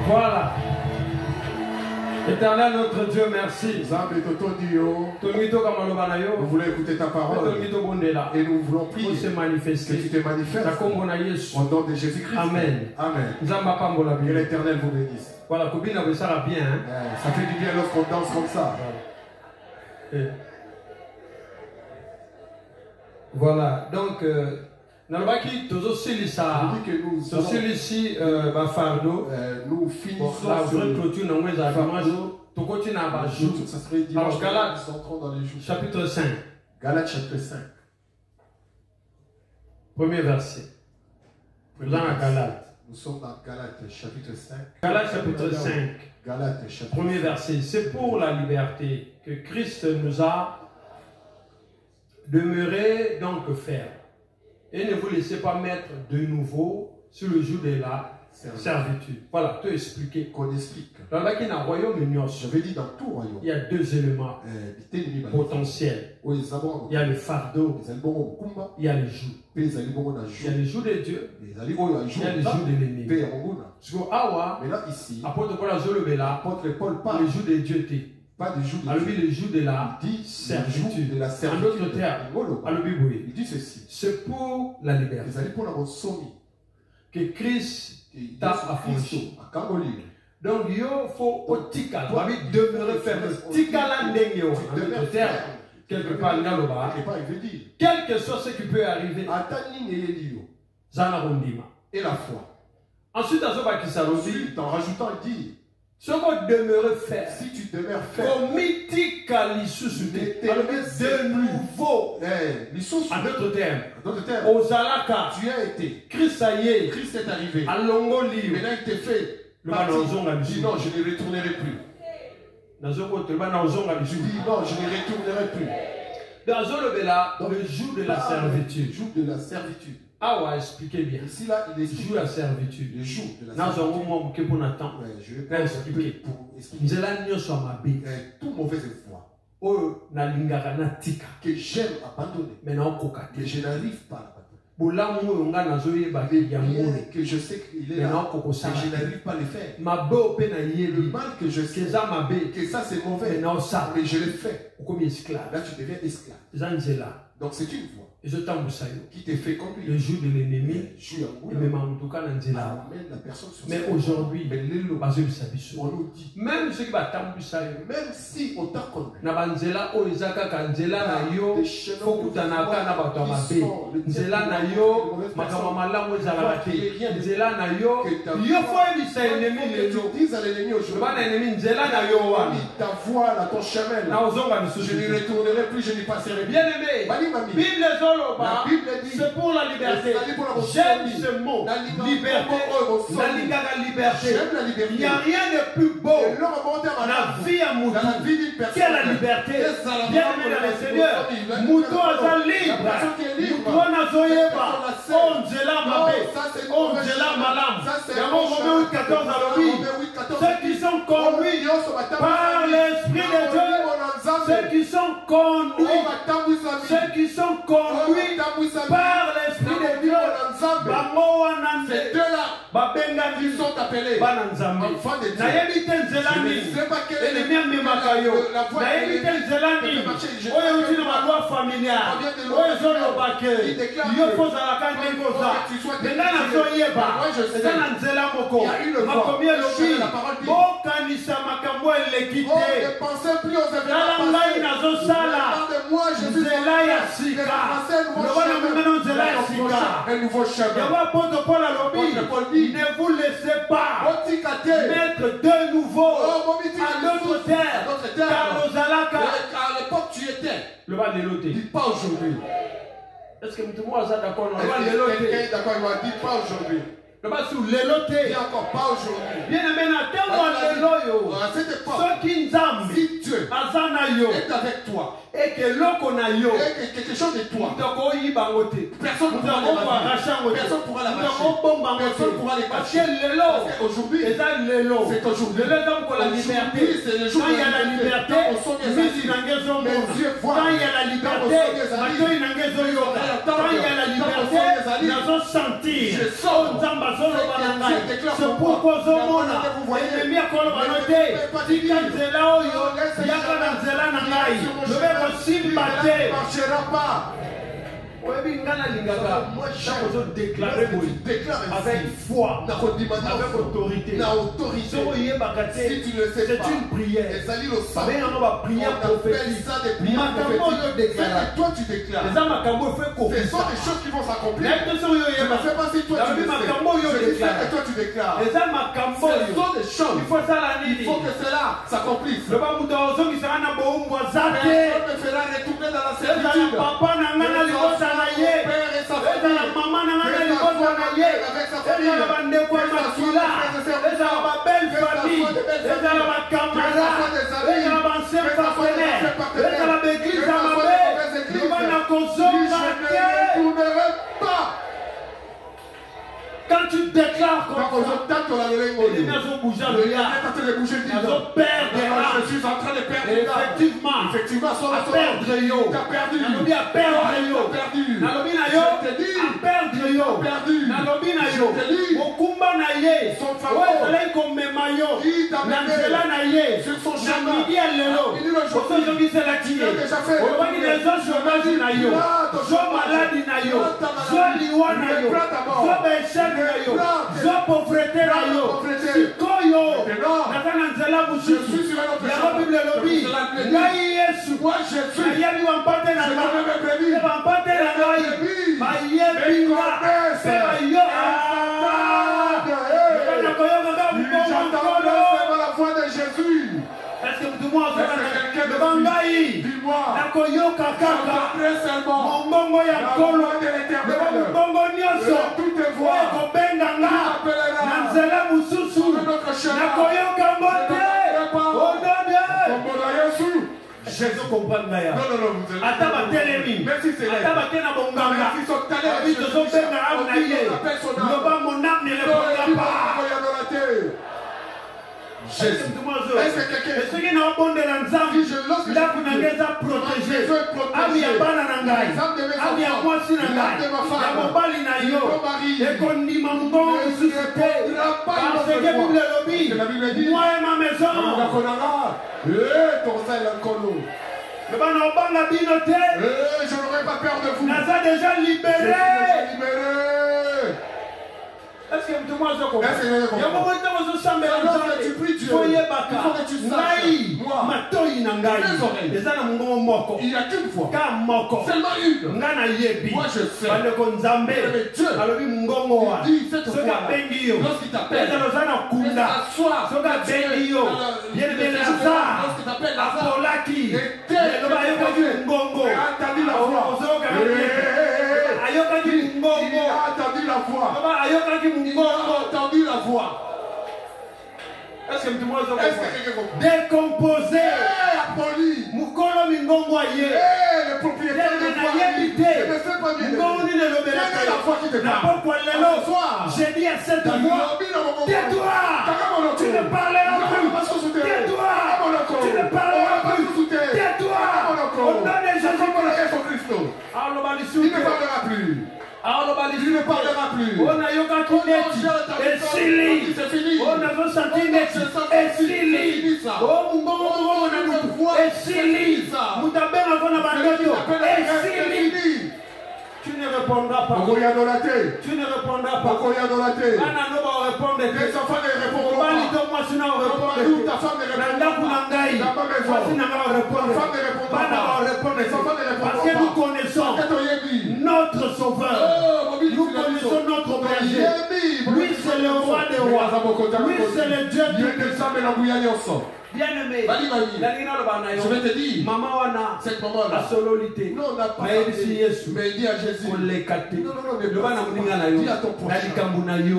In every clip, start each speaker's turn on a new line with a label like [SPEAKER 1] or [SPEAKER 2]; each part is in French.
[SPEAKER 1] Voilà. Éternel notre Dieu, merci.
[SPEAKER 2] Nous voulons écouter ta parole et nous voulons prier
[SPEAKER 1] se manifester.
[SPEAKER 2] que tu te manifestes au nom de Jésus-Christ.
[SPEAKER 1] Amen.
[SPEAKER 2] Amen. Que l'Éternel vous bénisse.
[SPEAKER 1] Voilà, ça va bien. Hein?
[SPEAKER 2] Ça fait du bien lorsqu'on danse comme ça.
[SPEAKER 1] Voilà, donc nous finissons la vraie clôture dans les fardeaux. Alors Galates chapitre 5.
[SPEAKER 2] Galates chapitre 5.
[SPEAKER 1] Premier verset. Nous sommes dans Galates.
[SPEAKER 2] Nous sommes dans Galates chapitre 5.
[SPEAKER 1] Galates chapitre 5.
[SPEAKER 2] Galates chapitre 5.
[SPEAKER 1] Premier verset. C'est pour la liberté que Christ nous a demeuré donc ferme. Et ne vous laissez pas mettre de nouveau sur le joug de la servitude. Voilà, tout expliqué.
[SPEAKER 2] Qu'on explique.
[SPEAKER 1] Dans le royaume,
[SPEAKER 2] je vais dire dans tout royaume.
[SPEAKER 1] Il y a deux éléments potentiels. Il y a le fardeau. Il y a le joug. Il y a le joug de Dieu. Il y a le joug de l'ennemi.
[SPEAKER 2] Mais là, ici,
[SPEAKER 1] apôtre Paul parle. Le joug de Dieu était.
[SPEAKER 2] Pas du joug de
[SPEAKER 1] Dieu. Le joug de la servitude. En d'autres termes, il dit ceci. C'est pour la liberté que Christ t'a affranchi. Donc, il faut au tikal. Demeurer ferme. Tikal en d'autres termes, quelque part, quel que soit ce qui peut arriver,
[SPEAKER 2] et la foi.
[SPEAKER 1] Ensuite, en
[SPEAKER 2] rajoutant, il dit,
[SPEAKER 1] si tu demeures ferme, de nouveau, en d'autres termes, aux alaka,
[SPEAKER 2] tu as été,
[SPEAKER 1] Christ
[SPEAKER 2] est arrivé,
[SPEAKER 1] à longo livre,
[SPEAKER 2] maintenant il te fait, dis non, je ne retournerai plus.
[SPEAKER 1] Je dis
[SPEAKER 2] non, je ne retournerai plus.
[SPEAKER 1] Dans le joug de la servitude.
[SPEAKER 2] Joug de la servitude.
[SPEAKER 1] Ah ouais, expliquez bien.
[SPEAKER 2] Ici, là, il explique
[SPEAKER 1] la servitude.
[SPEAKER 2] Le joug de la servitude.
[SPEAKER 1] Je vais expliquer.
[SPEAKER 2] Tout mauvaise foi que j'aime abandonner, que je n'arrive pas à abandonner. Que je sais qu'il est là, que je n'arrive pas à le faire. Le mal que je sais, que ça c'est mauvais, mais je le fais. Là tu deviens esclave. Donc c'est une voie qui te fait conduire.
[SPEAKER 1] Le jour de l'ennemi, mais aujourd'hui,
[SPEAKER 2] on nous dit,
[SPEAKER 1] même ceux qui
[SPEAKER 2] même si on t'a conduit, ta voie là, ton chemin là, je ne retournerai plus, je n'y passerai plus.
[SPEAKER 1] Bien aimé, la Bible dit, c'est pour la liberté. J'aime ce mot, liberté. Il n'y a rien de plus beau dans la vie à Moutou qu'est la liberté. Bien aimé dans le Seigneur, Moutou a libre. Moutou a zoyeba. Onzela mabe. Onzela malam. Yamo Romain 8, 14 à l'obéi. Ceux qui sont conduits par l'Esprit de Dieu. Ceux qui sont conduits par l'Esprit de Dieu, ces deux-là, ils sont appelés enfants de Dieu. Un nouveau chemin. Ne vous laissez pas mettre de nouveau à notre terre.
[SPEAKER 2] À l'époque tu étais.
[SPEAKER 1] Le bas de l'autre.
[SPEAKER 2] Dis pas aujourd'hui.
[SPEAKER 1] Est-ce que tout le monde est d'accord?
[SPEAKER 2] Quelqu'un est d'accord, il va dire pas aujourd'hui.
[SPEAKER 1] Le bas sur l'éloté.
[SPEAKER 2] Dis encore pas aujourd'hui.
[SPEAKER 1] Bien aimé, à cette époque,
[SPEAKER 2] si Dieu est avec toi
[SPEAKER 1] et que l'eau a yo,
[SPEAKER 2] et quelque chose de toi, personne ne pourra l'arracher. Personne pourra les cacher. Aujourd'hui, c'est aujourd'hui. C'est le jour
[SPEAKER 1] quand il y a la liberté, mes yeux voient. Quand il y a la liberté, quand il y a la liberté, nous allons sentir. C'est pourquoi ennemi akolo banote tika nzela oyo yaka na nzela na ngai lobe kosimba te
[SPEAKER 2] marchera pas.
[SPEAKER 1] Moi, je déclarer avec foi, avec autorité. Si tu ne sais pas, c'est une prière. On va prier prophétique.
[SPEAKER 2] C'est toi tu déclares. Ce sont des choses qui vont s'accomplir. Je ne fais pas si toi tu le sais. Je sais que toi tu déclares. Ce sont des choses. Il faut que cela s'accomplisse. Personne ne fera retourner dans la servitude.
[SPEAKER 1] Père et sa famille, maman avec sa famille, belle famille, quand tu déclares comme ça, les maisons bougent à
[SPEAKER 2] je suis en train de perdre.
[SPEAKER 1] Effectivement, à perdre yo.
[SPEAKER 2] T'as perdu.
[SPEAKER 1] Nalobi à perdre yo. Nalobi na yo. À perdre yo. Nalobi na yo. Mokumba na ye. Oezalaki komema yo. Na nzela na ye. Na midi ya lelo. Ozobiselaki ye. Olobaki na zo chômage na yo. Zo maladi na yo. Zo liwa na yo. Zo beshek na yo. Zo pauvreté na yo. Sikoyo. Naza na nzela mosusu. Yango Bible elobi. Ngai Yesu. Nayebi bampate na ngai. Bampate na ngai. Bayebi nga. Pe bayo.
[SPEAKER 2] La voix de Jésus.
[SPEAKER 1] Est-ce que tout le monde a devant Ngaï? Nakoyoka kaka. Mongongo ya kolo. Mongongo nyoso. Kobenga nga. Nanzela mususu. Nakoyoka mote. Jésus comprend Naya. Ataba telemi. Ataba tena bonganga. Abito sobenga amnaye. Loba mon âme ne répondra pas.
[SPEAKER 2] Jésus. Est-ce que quelqu'un
[SPEAKER 1] est-ce qu'il n'a pas bon de l'ensemble? Là, vous n'avez pas protégé. Ami ya bana nangai. Ami ya mwasi nangai. Ya mobali na yo. Et qu'on dit mambo suscité. Parce que Bible lobby. Moi et ma maison. Le bana obanga binote.
[SPEAKER 2] Je n'aurais pas peur de vous.
[SPEAKER 1] Naza déjà libéré. Est-ce que tu m'as dit quoi? Il y a beaucoup de choses qui sont mélangeées. Tu pries Dieu. Il faut que tu saches. Moi, il y a qu'une fois. Seulement une. Moi je sais. Mais Dieu. Il dit cette fois. Lorsqu'il t'appelle. Il s'assoit. Lorsqu'il t'appelle Lazare. Et entendu la voix. Il a entendu la voix. Il a entendu la voix. Est-ce que tu m'as décomposé?
[SPEAKER 2] Appoli.
[SPEAKER 1] Mukolo mingongo ye.
[SPEAKER 2] Le propriétaire de la voix.
[SPEAKER 1] La foi qui te parle. J'ai dit à cette voix, tais-toi. Tu ne parleras plus. Tais-toi. Tu ne parleras plus. Tais-toi. Au nom de Jésus-Christ.
[SPEAKER 2] Il ne parlera plus. Il ne parlera plus.
[SPEAKER 1] On a yoga kineti. Et Sili. On a vu santineti. Et Sili. Oh mungongo na et Sili. Mutabena kona bandoyo. Et Sili. Tu ne répondras pas. Tu ne répondras pas. Ana no va répondre.
[SPEAKER 2] Les enfants ne répondront pas.
[SPEAKER 1] Bali to moi sina répondre.
[SPEAKER 2] Ta femme ne répondra
[SPEAKER 1] Nanda kunangai. Voici n'a pas répondre.
[SPEAKER 2] Ta femme ne répondra pas.
[SPEAKER 1] Parce que nous connaissons notre Sauveur. Nous connaissons notre berger. Lui c'est le roi des rois. Lui c'est le Dieu de bien-aimé,
[SPEAKER 2] je vais te dire, cette maman-là,
[SPEAKER 1] non, on n'a pas
[SPEAKER 2] mais il dit à Jésus, dis à ton prochain,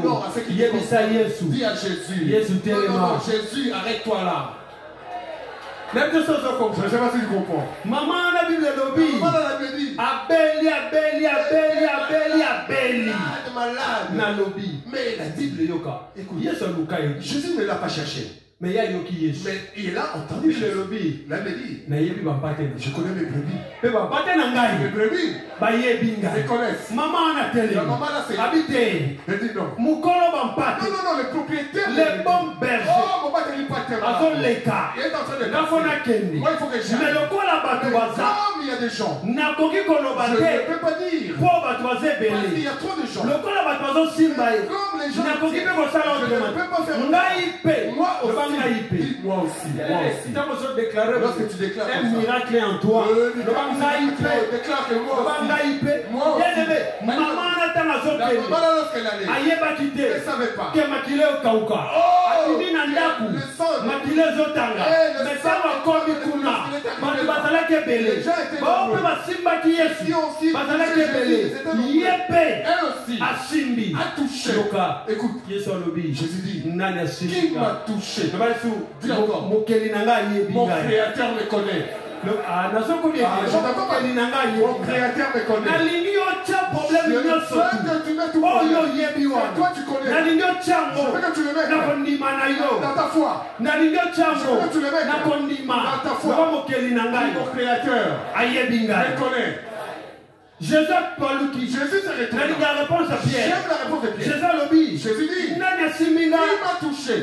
[SPEAKER 2] non, à ce qui te concerne, dis à Jésus, non, Jésus, arrête-toi là. Je ne sais pas si tu comprends.
[SPEAKER 1] Maman a la Bible lobby.
[SPEAKER 2] Maman a la Bible dit.
[SPEAKER 1] Abeli.
[SPEAKER 2] Malade.
[SPEAKER 1] Na lobby.
[SPEAKER 2] Mais la Bible,
[SPEAKER 1] écoute,
[SPEAKER 2] Jésus ne l'a pas cherché.
[SPEAKER 1] Mais il y a Yoki Yesu.
[SPEAKER 2] Mais il a entendu
[SPEAKER 1] le lobby.
[SPEAKER 2] La Bible dit.
[SPEAKER 1] Je
[SPEAKER 2] connais mes brebis.
[SPEAKER 1] Mes
[SPEAKER 2] brebis. Je connais.
[SPEAKER 1] Maman a télé.
[SPEAKER 2] La maman a fait.
[SPEAKER 1] Habité.
[SPEAKER 2] Je dis non.
[SPEAKER 1] Moukolo Bampate.
[SPEAKER 2] Non, le propriétaire.
[SPEAKER 1] Les bons bergers.
[SPEAKER 2] Oh, maman ne dit pas tellement.
[SPEAKER 1] Azon Leka.
[SPEAKER 2] Il est en train de
[SPEAKER 1] Nafona Kendi.
[SPEAKER 2] Moi, il faut que j'aille.
[SPEAKER 1] Mais le quoi la Batouaza.
[SPEAKER 2] Comme il y a des gens.
[SPEAKER 1] Nakoki Kolobate.
[SPEAKER 2] Je ne peux pas dire.
[SPEAKER 1] Pour Batouazé
[SPEAKER 2] Parce qu'il
[SPEAKER 1] Belé.
[SPEAKER 2] y a trop de gens.
[SPEAKER 1] Le quoi la Batouazo Simbaye.
[SPEAKER 2] Comme les gens.
[SPEAKER 1] Nakoki Pekosala.
[SPEAKER 2] Je ne peux pas faire.
[SPEAKER 1] Ngaïpe.
[SPEAKER 2] Moi aussi.
[SPEAKER 1] Ngaïpe.
[SPEAKER 2] Moi aussi.
[SPEAKER 1] Lorsque
[SPEAKER 2] tu déclares
[SPEAKER 1] un miracle en toi, le bangaïpe,
[SPEAKER 2] déclare que moi
[SPEAKER 1] aussi. Bien aimé, maman n'a pas ayeba kite,
[SPEAKER 2] ne savait pas.
[SPEAKER 1] que makile okauka. Atini na ndaku, makile zotanga. Mesama komi kuna, matu basala kebele. Baope basimba ki Yesu, basala kebele. Yepe, asimbi, loka.
[SPEAKER 2] Écoute,
[SPEAKER 1] Yesu alobi,
[SPEAKER 2] Jésus dit,
[SPEAKER 1] nani asimbi.
[SPEAKER 2] qui m'a touché?
[SPEAKER 1] Dis encore. Mon
[SPEAKER 2] créateur me connaît.
[SPEAKER 1] Mon créateur me connaît.
[SPEAKER 2] Je veux que tu mettes tout toi tu connais. Je veux que tu le mettes dans ta foi. Je veux que tu le mettes dans ta foi. Mon créateur me connaît.
[SPEAKER 1] Jésus s'est retourné. La réponse à Pierre.
[SPEAKER 2] J'aime la réponse de Pierre.
[SPEAKER 1] Jésus dit.
[SPEAKER 2] Il m'a touché.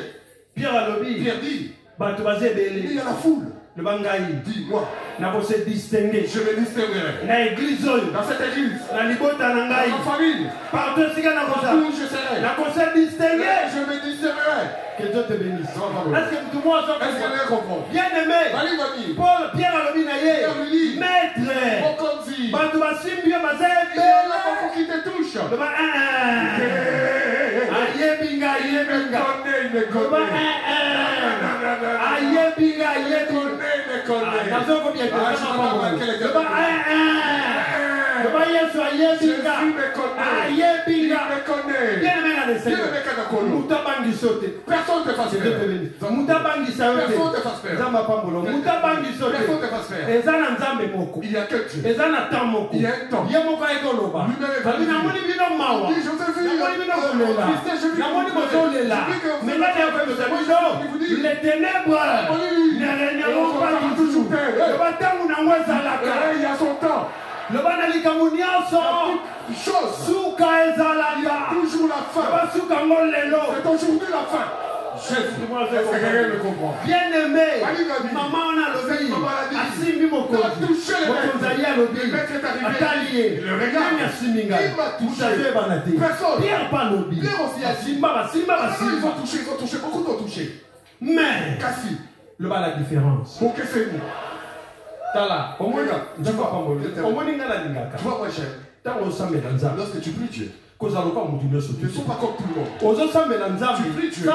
[SPEAKER 1] Pierre
[SPEAKER 2] dit.
[SPEAKER 1] Il
[SPEAKER 2] y a la foule.
[SPEAKER 1] Le bangaï.
[SPEAKER 2] Dis-moi.
[SPEAKER 1] Je me distinguerai.
[SPEAKER 2] Dans cette église.
[SPEAKER 1] Dans
[SPEAKER 2] ma famille.
[SPEAKER 1] Partout où
[SPEAKER 2] je serai. Je me distinguerai.
[SPEAKER 1] Que Dieu te bénisse.
[SPEAKER 2] Est-ce que
[SPEAKER 1] tout le monde
[SPEAKER 2] comprend?
[SPEAKER 1] Bien aimé. Paul, Pierre Alobinaye. Maître.
[SPEAKER 2] Qui te touche. Personne ne te fasse peur. Il n'y a que Dieu. Il y a un temps.
[SPEAKER 1] Les ténèbres ne régneront pas toujours.
[SPEAKER 2] Il y a son temps.
[SPEAKER 1] Le banalika munyaso suka ezalaka
[SPEAKER 2] toujours la fin. C'est aujourd'hui la fin.
[SPEAKER 1] Jésus, bien aimé, maman a lobby, Asimbi Mokozi, Mokonzali a lobby, Atalié,
[SPEAKER 2] il m'a touché.
[SPEAKER 1] Pierre pas lobby, Simba.
[SPEAKER 2] Ils ont touché, beaucoup d'ont touché.
[SPEAKER 1] Mais,
[SPEAKER 2] Kassi,
[SPEAKER 1] le bas la différence.
[SPEAKER 2] Pour que c'est nous.
[SPEAKER 1] Tala, au moins, tu vois pas mon
[SPEAKER 2] tu vois moi j'aime. Lorsque tu pries Dieu.
[SPEAKER 1] Ne sont pas
[SPEAKER 2] comme tout le monde.
[SPEAKER 1] Tu pries Dieu.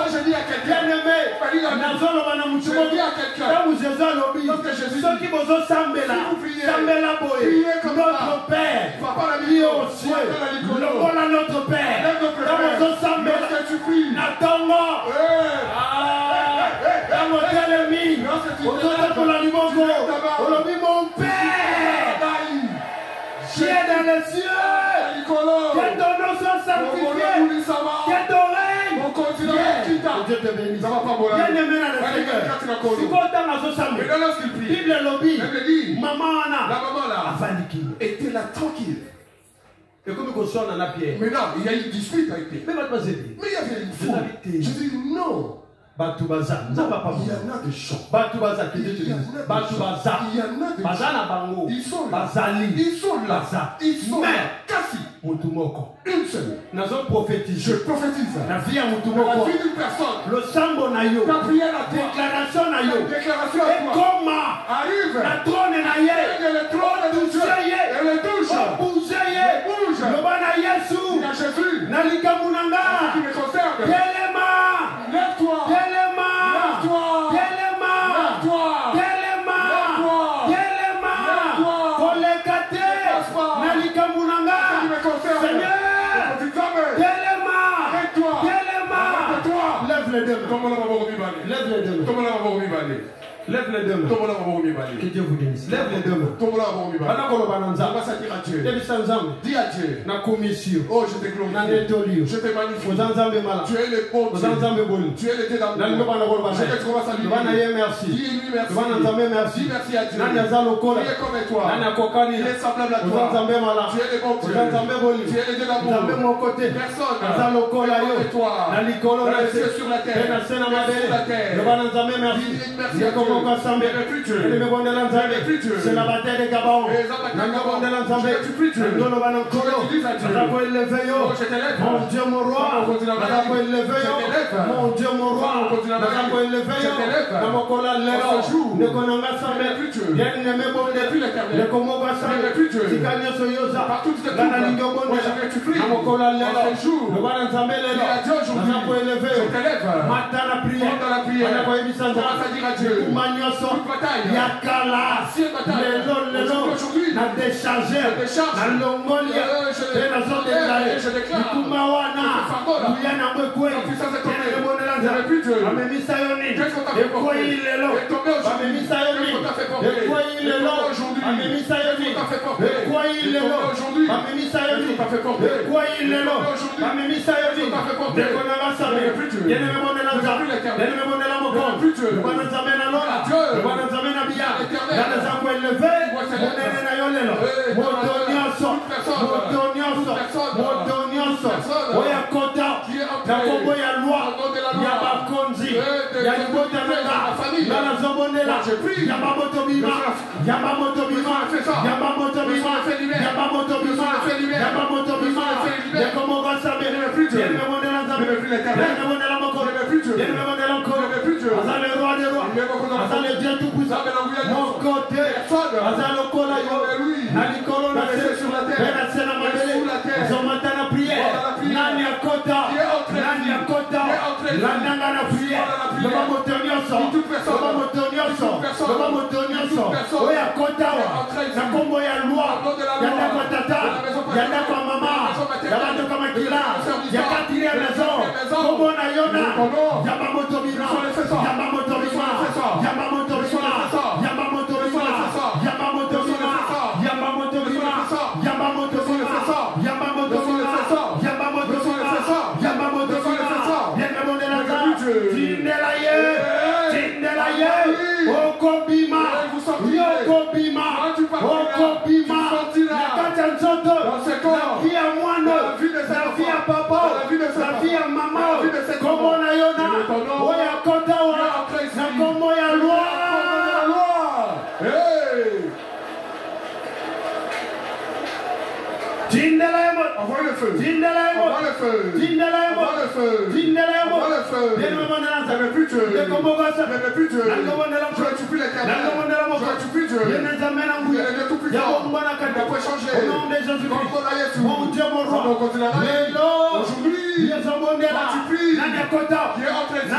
[SPEAKER 1] Je dis à quelqu'un. Notre Père, qui est au ciel, le voilà notre Père.
[SPEAKER 2] Lorsque tu pries,
[SPEAKER 1] mon Père, qui est dans les cieux, que ton nom soit sanctifié, que ton règne. Dieu te bénisse. Bien aimé dans le Seigneur. Si vous êtes Bible lobby, maman
[SPEAKER 2] était là tranquille.
[SPEAKER 1] Et comme on sonne en Pierre.
[SPEAKER 2] Mais non, il y a eu une dispute avec Pierre.
[SPEAKER 1] Mais
[SPEAKER 2] il y avait une foule. Je dis non.
[SPEAKER 1] Batubaza,
[SPEAKER 2] il y en a des gens.
[SPEAKER 1] Batubaza, Batubaza, Bazana Bango, Bazali,
[SPEAKER 2] ils sont là.
[SPEAKER 1] Mais,
[SPEAKER 2] Kassi,
[SPEAKER 1] Mutumoko,
[SPEAKER 2] une seule.
[SPEAKER 1] Nous avons prophétisé.
[SPEAKER 2] Je prophétise.
[SPEAKER 1] La vie à Mutumoko.
[SPEAKER 2] La vie d'une personne.
[SPEAKER 1] Le sambo nayo.
[SPEAKER 2] Ta prière à toi.
[SPEAKER 1] Déclaration nayo.
[SPEAKER 2] Déclaration à toi.
[SPEAKER 1] Et comment
[SPEAKER 2] arrive
[SPEAKER 1] la trône naye.
[SPEAKER 2] Et le trône de Dieu. Et le douche.
[SPEAKER 1] Bouge.
[SPEAKER 2] Le
[SPEAKER 1] bana Yesu.
[SPEAKER 2] Il y a Jésus.
[SPEAKER 1] Nalika Munanga.
[SPEAKER 2] Qui me concerne.
[SPEAKER 1] Lève-toi. les deux mains. Lève les deux mains. Lève les deux mains. Que Dieu vous bénisse. Lève les deux mains. Dis à Dieu. Oh, je te glorifie. Je te magnifie. Tu es le bon Dieu. Tu es le Dieu d'amour. Je te commence à lui dire.
[SPEAKER 2] Merci.
[SPEAKER 1] Dis-lui merci. Dis merci à Dieu. Il est comme toi. Il est semblable à toi. Tu es le bon Dieu. Tu es le Dieu d'amour. Personne. Comme toi. Dans les cieux sur la terre. Merci à Dieu.
[SPEAKER 2] C'est la bataille des Gabon. Mon Dieu, mon roi. Mon Dieu, mon roi. Yakala, le na déchargé, na longolia, na zone de Kumawana, Yana Mekwe, Amemisaoni, et quoi il est là, Amemisaoni, et quoi il est là, Amemisaoni, et quoi il est là, Amemisaoni, et quoi il est là, Amemisaoni, de Konavasa, le roi des rois, le Dieu tout-puissant, mon côté, le colayo, Alikolo, la terre sur la terre, la prière, Nania Kota, la Nana prière, le Mamotonioso, Oya Kota, la Combo ya loi, Yana Kotata, Yana Mama, Yana Kamakila, Yakatiri à maison, Combo Nayona, Yamamoto Bima, Yamamoto Bima, Yamamoto Bima, Yamamoto Bima, Yamamoto Bima, Yamamoto Bima, Yamamoto Bima, Yamamoto Bima, Yamamoto Bima, Yamamoto Bima, Tindelaye, Okobima, Yokobima, Okobima, Nakatanzoto, la vie à moi, la vie à papa, la vie à maman, comment on a yona, Oya Kotawa, na comment ya loi.
[SPEAKER 1] Envoie le feu. Envoie le feu. Je ne veux plus Dieu. Je ne veux plus Dieu. Je ne tue plus l'Éternel. Je ne tue plus Dieu. Il est le Tout-Puissant. Il peut changer.
[SPEAKER 2] Mon Dieu, mon roi.
[SPEAKER 1] Aujourd'hui, quand tu pries, qui est entré ici.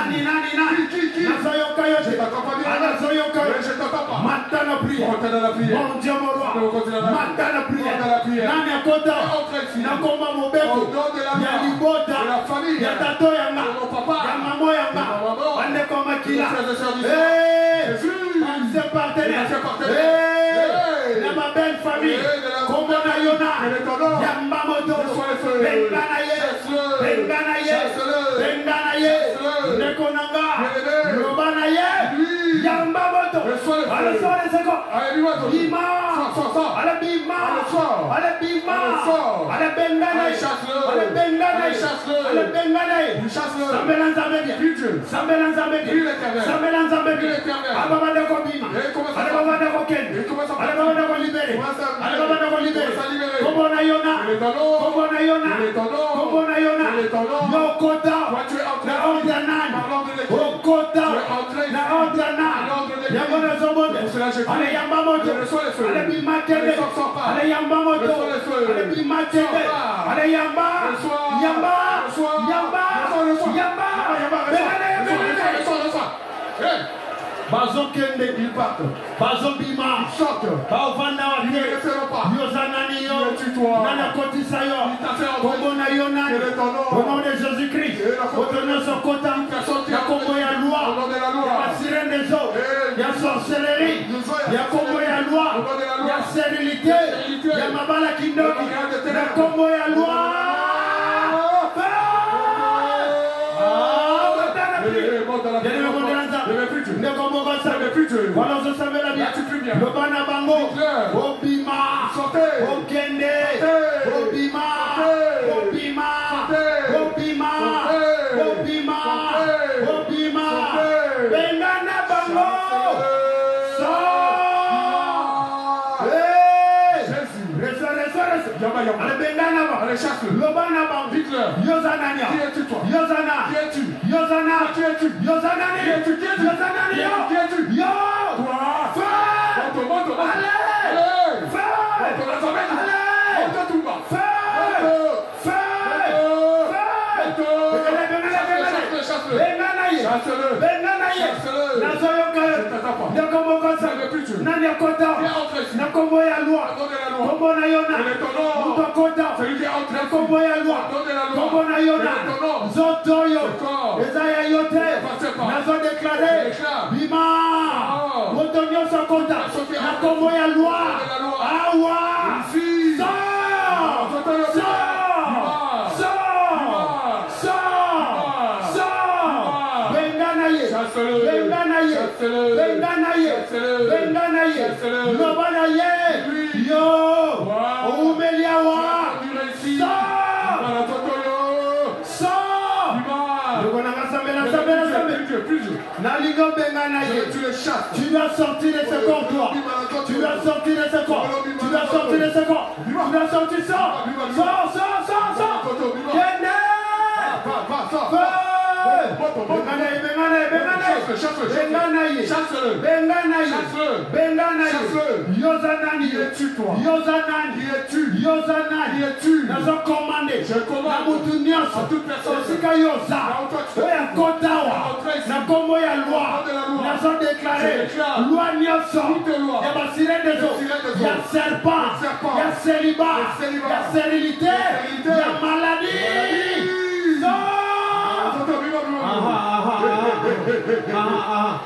[SPEAKER 1] Qui je t'entends pas bien. Je t'entends pas.
[SPEAKER 2] Maintenant prière. Mon Dieu, mon roi. Maintenant prière. Nani akota. Nakoma mobeko. Ya libota. Ya tato yanga. Ya mamo yanga. Ande koma kila. Ses partenaires. La ma belle famille. Comment Nayona. Yamba moto. Benganaye. Nekonanga. Lobanaye. Yamba moto. Allez, soir les secondes. Bima. Allez, Bima. Allez, Bima. Allez, Benganaye. Allez, Benganaye. Allez, Benganaye. Sambelanzambedi. Ababa de Kobima. Allez, Baba de Koken. Allez, Baba de Kolibere. Allez, Baba de Kolibere. Comment Nayona. Yokota. La Ordanan. Okota. La Ordanan. Yamona Zobonde. Allez, Yamba moto. Allez, Bima Tebe. Allez, Yamba moto. Allez, Bima Tebe. Allez, Yamba. Bazo Kende, il part. Bazo Bima, il sorte. Baovana, il ne le fera pas. Yozanani, Nana Kotisayo, Kombona Yonan, au nom de Jésus-Christ, au nom de son quota,
[SPEAKER 1] bala kindoki. Na kombo ya loi. Voilà, je savais la vie. Le banabango, Obima, Okende, Obima, Obima, Obima, Obima, Obima, Bengana Bango, allez, Bengana Bango, allez, chasse-le. Le banabango, dites-le. Yozanania, qui es-tu toi? Yozana, qui es-tu? Yozana, qui es-tu? Yozana, qui es-tu? Yozana, qui es-tu? Yo! Monte, allez! Feu! Tu dois sortir de ce comptoir. Tu dois sortir de ce corps. Tu dois sortir de ce corps. Tu dois sortir ça. Sors. Yozanani, qui es-tu toi? Yozanani, qui es-tu? Yozanani, qui es-tu? Nous avons commandé. Je commande à toute personne. Nous avons déclaré loi Nyoso. Il y a serpent, il y a célibat, il y a stérilité, il y a maladie.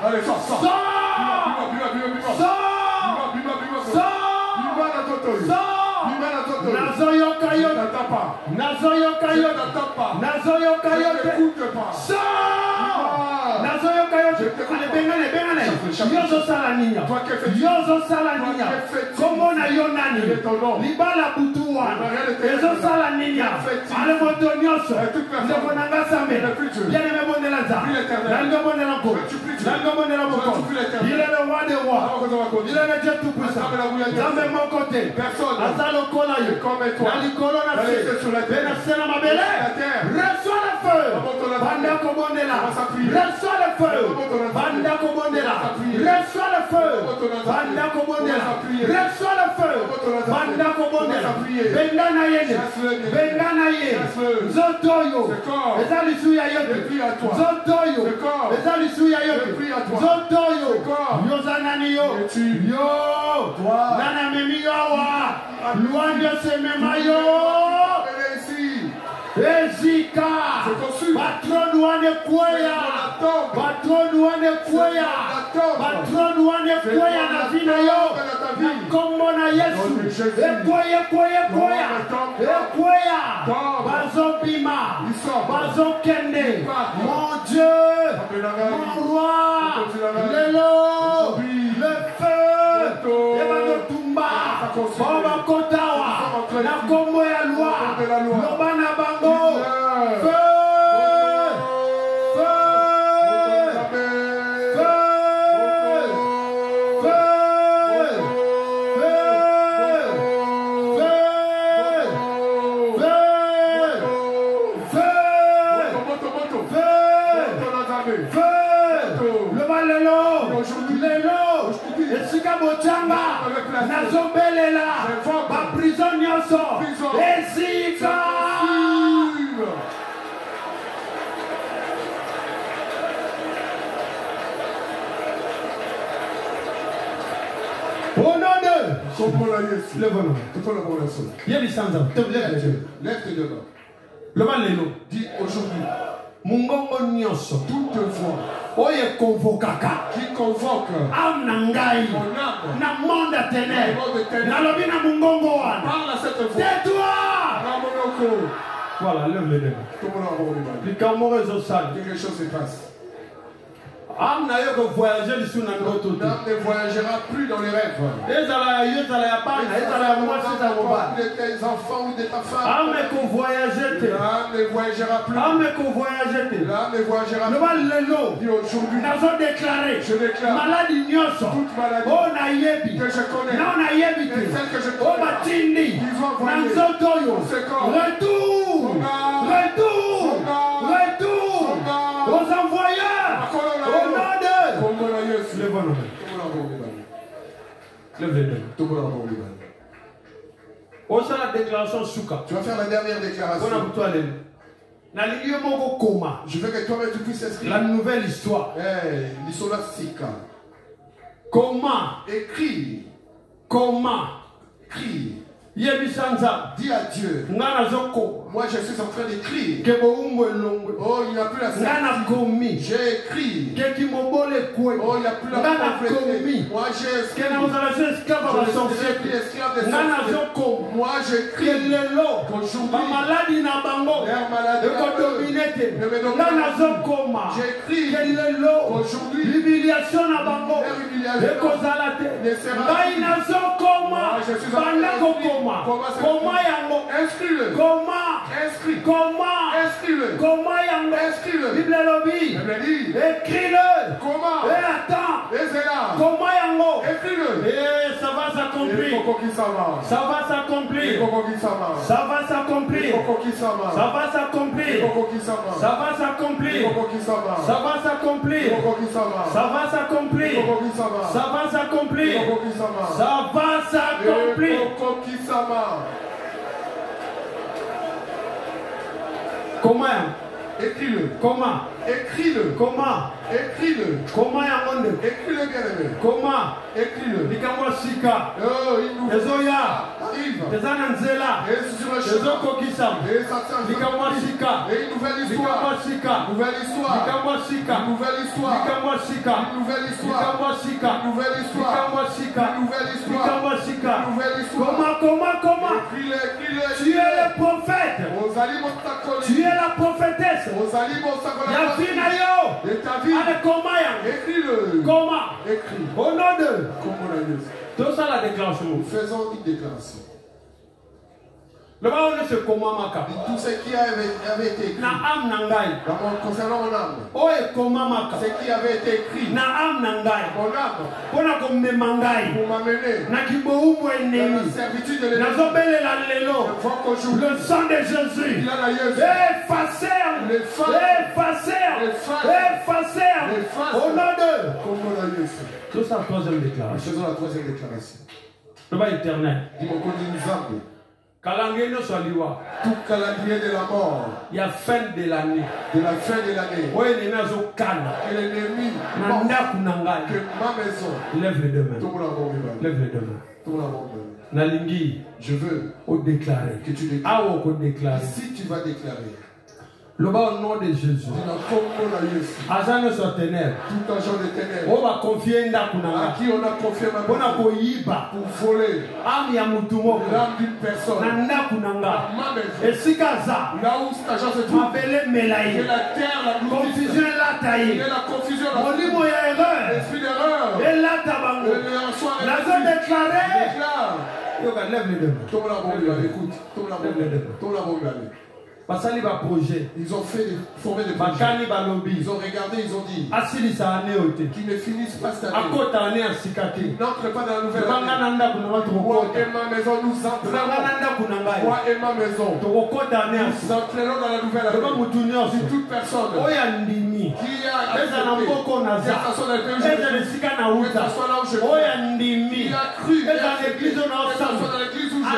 [SPEAKER 1] Allez, sors. Il est le roi des rois. Il est le Dieu tout-puissant. Dans mon côté, personne. Reçois le feu. Banda Kobondela. Reçois le feu. Banda Kobondela. Reçois le feu. Banda Kobondela. Reçois le feu. Banda Kobondela. Benganaye. Zotoyo. Ezalisuya yote. Zotoyo. Ezalisuya yote. Zotoyo. Yozananiyo. Yo. Nana memiyawa. Luandio sememayo. Ezika. Patron wane kwea. Patron wane kwea. Patron wane kwea na vina yo. Na kombo na Yesu. Ekwea. Ekwea. Bazo bima. Bazo kende. Mon Dieu. Mon roi. Lelo. Le feu. Ebado tumba. Baba kotawa. Na kombo ya loi. Lobana bango. Feu. Nazobelela, ba prison nyoso, Ezika. Au nom de lève-nous. Lève tes deux mains. Le malelo dit aujourd'hui, Mungongo nyoso, toute voix Oye convocaka.
[SPEAKER 2] Qui convoque.
[SPEAKER 1] Am nangai.
[SPEAKER 2] Mon âme.
[SPEAKER 1] Na monde ténèbres.
[SPEAKER 2] Dans le monde ténèbres.
[SPEAKER 1] Na lobi na mungongo wana.
[SPEAKER 2] Parle à cette voix.
[SPEAKER 1] Tais-toi.
[SPEAKER 2] Ramonoko.
[SPEAKER 1] Voilà, lève les mains.
[SPEAKER 2] Quelque chose se passe.
[SPEAKER 1] L'âme ne
[SPEAKER 2] voyagera plus dans les rêves.
[SPEAKER 1] Tes
[SPEAKER 2] enfants ou de ta femme.
[SPEAKER 1] L'âme ne
[SPEAKER 2] voyagera plus.
[SPEAKER 1] L'âme ne voyagera plus.
[SPEAKER 2] Aujourd'hui,
[SPEAKER 1] je déclare
[SPEAKER 2] maladie
[SPEAKER 1] toute maladie
[SPEAKER 2] que je connais
[SPEAKER 1] et
[SPEAKER 2] celle que je connais.
[SPEAKER 1] Retour aux envoyeurs au nom de lève les mains. La déclaration Souka.
[SPEAKER 2] Tu vas faire la dernière déclaration. Je veux que toi-même tu puisses inscrire
[SPEAKER 1] la nouvelle histoire.
[SPEAKER 2] L'histoire Sika.
[SPEAKER 1] Comment
[SPEAKER 2] écrit.
[SPEAKER 1] Comment
[SPEAKER 2] crie.
[SPEAKER 1] Dis à Dieu.
[SPEAKER 2] Moi je suis en train d'écrire. Oh, il n'y a plus la certitude. J'ai écrit. Oh, il n'y a plus la prophétie. Moi j'ai écrit. Moi j'écris. Qu'aujourd'hui, leur maladie ne me domine pas. J'écris. Qu'aujourd'hui,
[SPEAKER 1] l'humiliation
[SPEAKER 2] ne sera pas. Je suis en train d'écrire.
[SPEAKER 1] Comment yango?
[SPEAKER 2] Inscris-le.
[SPEAKER 1] Comment?
[SPEAKER 2] Inscris.
[SPEAKER 1] Comment?
[SPEAKER 2] Inscris-le.
[SPEAKER 1] Comment yango?
[SPEAKER 2] Inscris-le.
[SPEAKER 1] Bible lobby. Écris-le.
[SPEAKER 2] Comment?
[SPEAKER 1] Et attends.
[SPEAKER 2] Et c'est là.
[SPEAKER 1] Comment yango?
[SPEAKER 2] Écris-le.
[SPEAKER 1] Et ça va s'accomplir. Ça va s'accomplir. Ça va s'accomplir. Ça va s'accomplir. Ça va s'accomplir. Ça va s'accomplir. Ça va s'accomplir. Ça va s'accomplir. Ça va s'accomplir. Comment?
[SPEAKER 2] Écris-le.
[SPEAKER 1] Comment?
[SPEAKER 2] Écris-le.
[SPEAKER 1] Comment?
[SPEAKER 2] Écris-le.
[SPEAKER 1] Comment yango?
[SPEAKER 2] Écris-le bien aimé.
[SPEAKER 1] Comment?
[SPEAKER 2] Écris-le.
[SPEAKER 1] Likamwa sika.
[SPEAKER 2] Oh, il nous
[SPEAKER 1] Ezoya.
[SPEAKER 2] arrive.
[SPEAKER 1] Ezana nzela.
[SPEAKER 2] Et sur le chemin.
[SPEAKER 1] Ezokokisam.
[SPEAKER 2] Et ça tient.
[SPEAKER 1] Likamwa sika.
[SPEAKER 2] Et une nouvelle histoire.
[SPEAKER 1] Likamwa sika.
[SPEAKER 2] Nouvelle histoire.
[SPEAKER 1] Likamwa sika.
[SPEAKER 2] Nouvelle histoire.
[SPEAKER 1] Likamwa sika.
[SPEAKER 2] Nouvelle histoire.
[SPEAKER 1] Likamwa sika.
[SPEAKER 2] Nouvelle histoire.
[SPEAKER 1] Likamwa sika.
[SPEAKER 2] Nouvelle histoire.
[SPEAKER 1] Likamwa sika.
[SPEAKER 2] Nouvelle histoire.
[SPEAKER 1] Comment?
[SPEAKER 2] Écris-le, écris-le.
[SPEAKER 1] Tu es le prophète. Tu es la prophétesse. La vie na yo.
[SPEAKER 2] De ta vie.
[SPEAKER 1] Allez, comment yango?
[SPEAKER 2] Écris-le.
[SPEAKER 1] Comment?
[SPEAKER 2] Écris.
[SPEAKER 1] Au nom de.
[SPEAKER 2] Comment la Dieu.
[SPEAKER 1] Tout ça la déclaration.
[SPEAKER 2] Faisons une déclaration.
[SPEAKER 1] Le bas on est ce comment maka.
[SPEAKER 2] Tout ce qui avait été écrit.
[SPEAKER 1] Na am nangai.
[SPEAKER 2] Concernant mon âme.
[SPEAKER 1] Oh et comment maka.
[SPEAKER 2] Ce qui avait été écrit.
[SPEAKER 1] Na am nangai.
[SPEAKER 2] Mon âme.
[SPEAKER 1] Pona comme me mangai.
[SPEAKER 2] Pour m'amener.
[SPEAKER 1] Na kibo umo enemi.
[SPEAKER 2] La servitude de l'ennemi.
[SPEAKER 1] Na zobele la lelo. Le sang de Jésus. Effacer. Au nom de.
[SPEAKER 2] Comment la Dieu.
[SPEAKER 1] Tout ça troisième déclaration.
[SPEAKER 2] Faisons la troisième déclaration.
[SPEAKER 1] Le bas éternel.
[SPEAKER 2] Dis-moi qu'on dit nous âmes.
[SPEAKER 1] Tout
[SPEAKER 2] calendrier de la mort.
[SPEAKER 1] Il y a fin de l'année.
[SPEAKER 2] De la fin de l'année. Que l'ennemi. Que ma maison.
[SPEAKER 1] Lève les deux mains. Lève les deux mains. Nalingi.
[SPEAKER 2] Je veux
[SPEAKER 1] déclarer.
[SPEAKER 2] Que tu déclares. Si tu vas déclarer.
[SPEAKER 1] Le bas au nom de Jésus. Agent de son ténèbre.
[SPEAKER 2] Tout agent de ténèbres.
[SPEAKER 1] On va confier
[SPEAKER 2] à qui on a confié ma maison. Pour voler. L'âme d'une personne. Ma maison.
[SPEAKER 1] Et si Gaza.
[SPEAKER 2] Là où cet agent se trouve. Que la terre, la
[SPEAKER 1] confusion là taille.
[SPEAKER 2] Il y a la confusion là.
[SPEAKER 1] On dit moi erreur.
[SPEAKER 2] L'esprit d'erreur.
[SPEAKER 1] Et là tabango. La zone déclarée.
[SPEAKER 2] Déclare.
[SPEAKER 1] Lève les deux mains.
[SPEAKER 2] Tombe la bombe. Écoute. Tombe la bombe.
[SPEAKER 1] Basali ba projet.
[SPEAKER 2] Ils ont formé des projets. Ils ont regardé, ils ont dit qu'ils ne finissent pas cette année. N'entre pas dans la nouvelle année. Moi et ma maison, nous entrons. Moi et ma maison. Nous entrons dans la nouvelle année. Si toute personne qui a accepté, que ça soit dans le pays où je soit là où je suis, qui a cru, que ça soit dans l'église où je suis, qui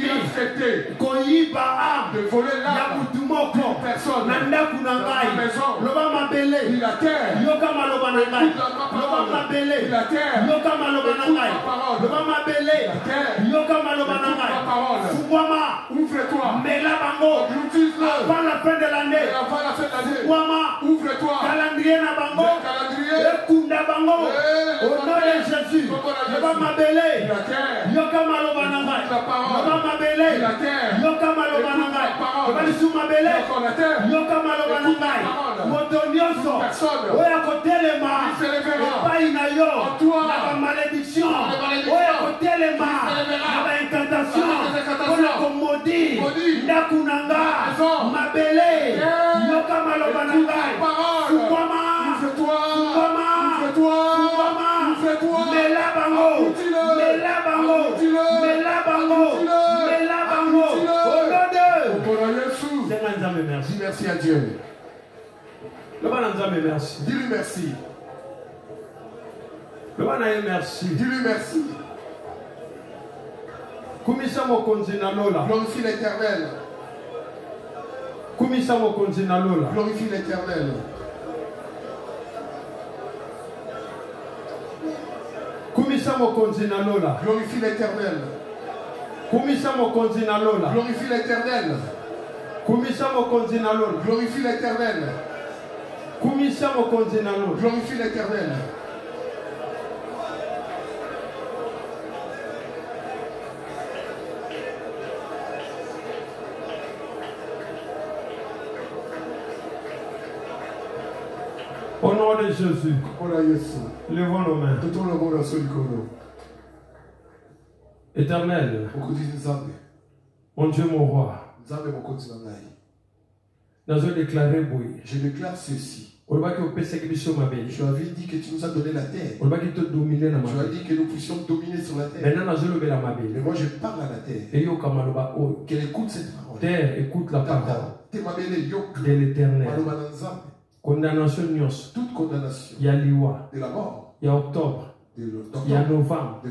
[SPEAKER 2] a accepté de voler l'âme d'une personne dans la maison, il la terre, écoute la terre, écoute ma parole, ouvre-toi,
[SPEAKER 1] avant la fin de l'année. Ouvre-toi. Calendrier na bango. Ekunda bango. Au nom de Jésus. Yoka mabele. Yoka maloba nangai. Yoka mabele. Yoka maloba nangai. Yoka lisu mabele. Yoka maloba nangai. Moto nyonso. Oya kotelema. Epai na yo. Na ba malédiction. Oya kotelema. Na ba incantation. Oya komodi. Ndakunanga. Mabele. Yoka maloba nangai. Fumama.
[SPEAKER 2] Merci à Dieu.
[SPEAKER 1] Merci.
[SPEAKER 2] Dis-lui merci.
[SPEAKER 1] Merci.
[SPEAKER 2] Dis-lui merci. Glorifie l'Éternel. Glorifie l'Éternel. Glorifie l'Éternel. Glorifie l'Éternel. Glorifie l'Éternel. Glorifie l'Éternel.
[SPEAKER 1] Au nom de Jésus, levons nos mains. Éternel, mon Dieu, mon roi,
[SPEAKER 2] je déclare ceci. Tu avais dit que tu nous as donné la terre. Tu as dit que nous puissions dominer sur la terre. Mais moi je parle à la terre. Qu'elle écoute cette parole.
[SPEAKER 1] Terre, écoute la parole de l'Éternel. Condamnation.
[SPEAKER 2] Toute condamnation.
[SPEAKER 1] Il y a l'Iwa.
[SPEAKER 2] De la mort.
[SPEAKER 1] Il y a octobre. Il y a novembre.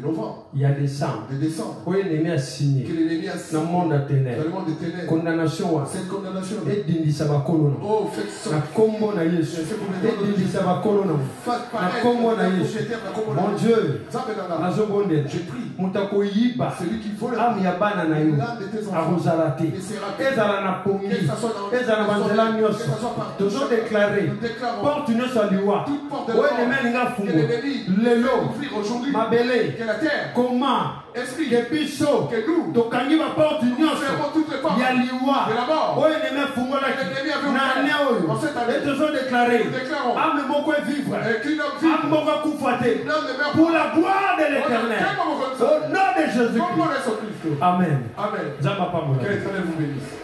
[SPEAKER 1] Il y a décembre. Où l'ennemi a signé. Dans le monde des ténèbres. Condamnation.
[SPEAKER 2] Cette condamnation.
[SPEAKER 1] Et d'indisa bakolo.
[SPEAKER 2] Oh, faites ça.
[SPEAKER 1] Na kombo na Yesu. Et d'indisa bakolo. Na kombo na Yesu. Mon Dieu.
[SPEAKER 2] Je prie.
[SPEAKER 1] Mutako yiba.
[SPEAKER 2] Celui qui vole.
[SPEAKER 1] Ami ya bana na yo. Aruzalate. Ezala na pongi. Ezala banzela nyoso. Toujours déclaré. Porte nyoso aliwa. Où l'ennemi nga fungo. Lelo. Mabele, comment
[SPEAKER 2] esprit,
[SPEAKER 1] que biso,
[SPEAKER 2] que nous,
[SPEAKER 1] tokangi ba porte nyonso, ya liwa, oyo neme fungola na neo, et toujours déclaré, âme moko vivre, âme moko kufuate, pour la gloire de l'Éternel, au nom de Jésus-Christ. Amen.
[SPEAKER 2] Amen.
[SPEAKER 1] Zamba pamola.
[SPEAKER 2] Que l'Éternel vous bénisse.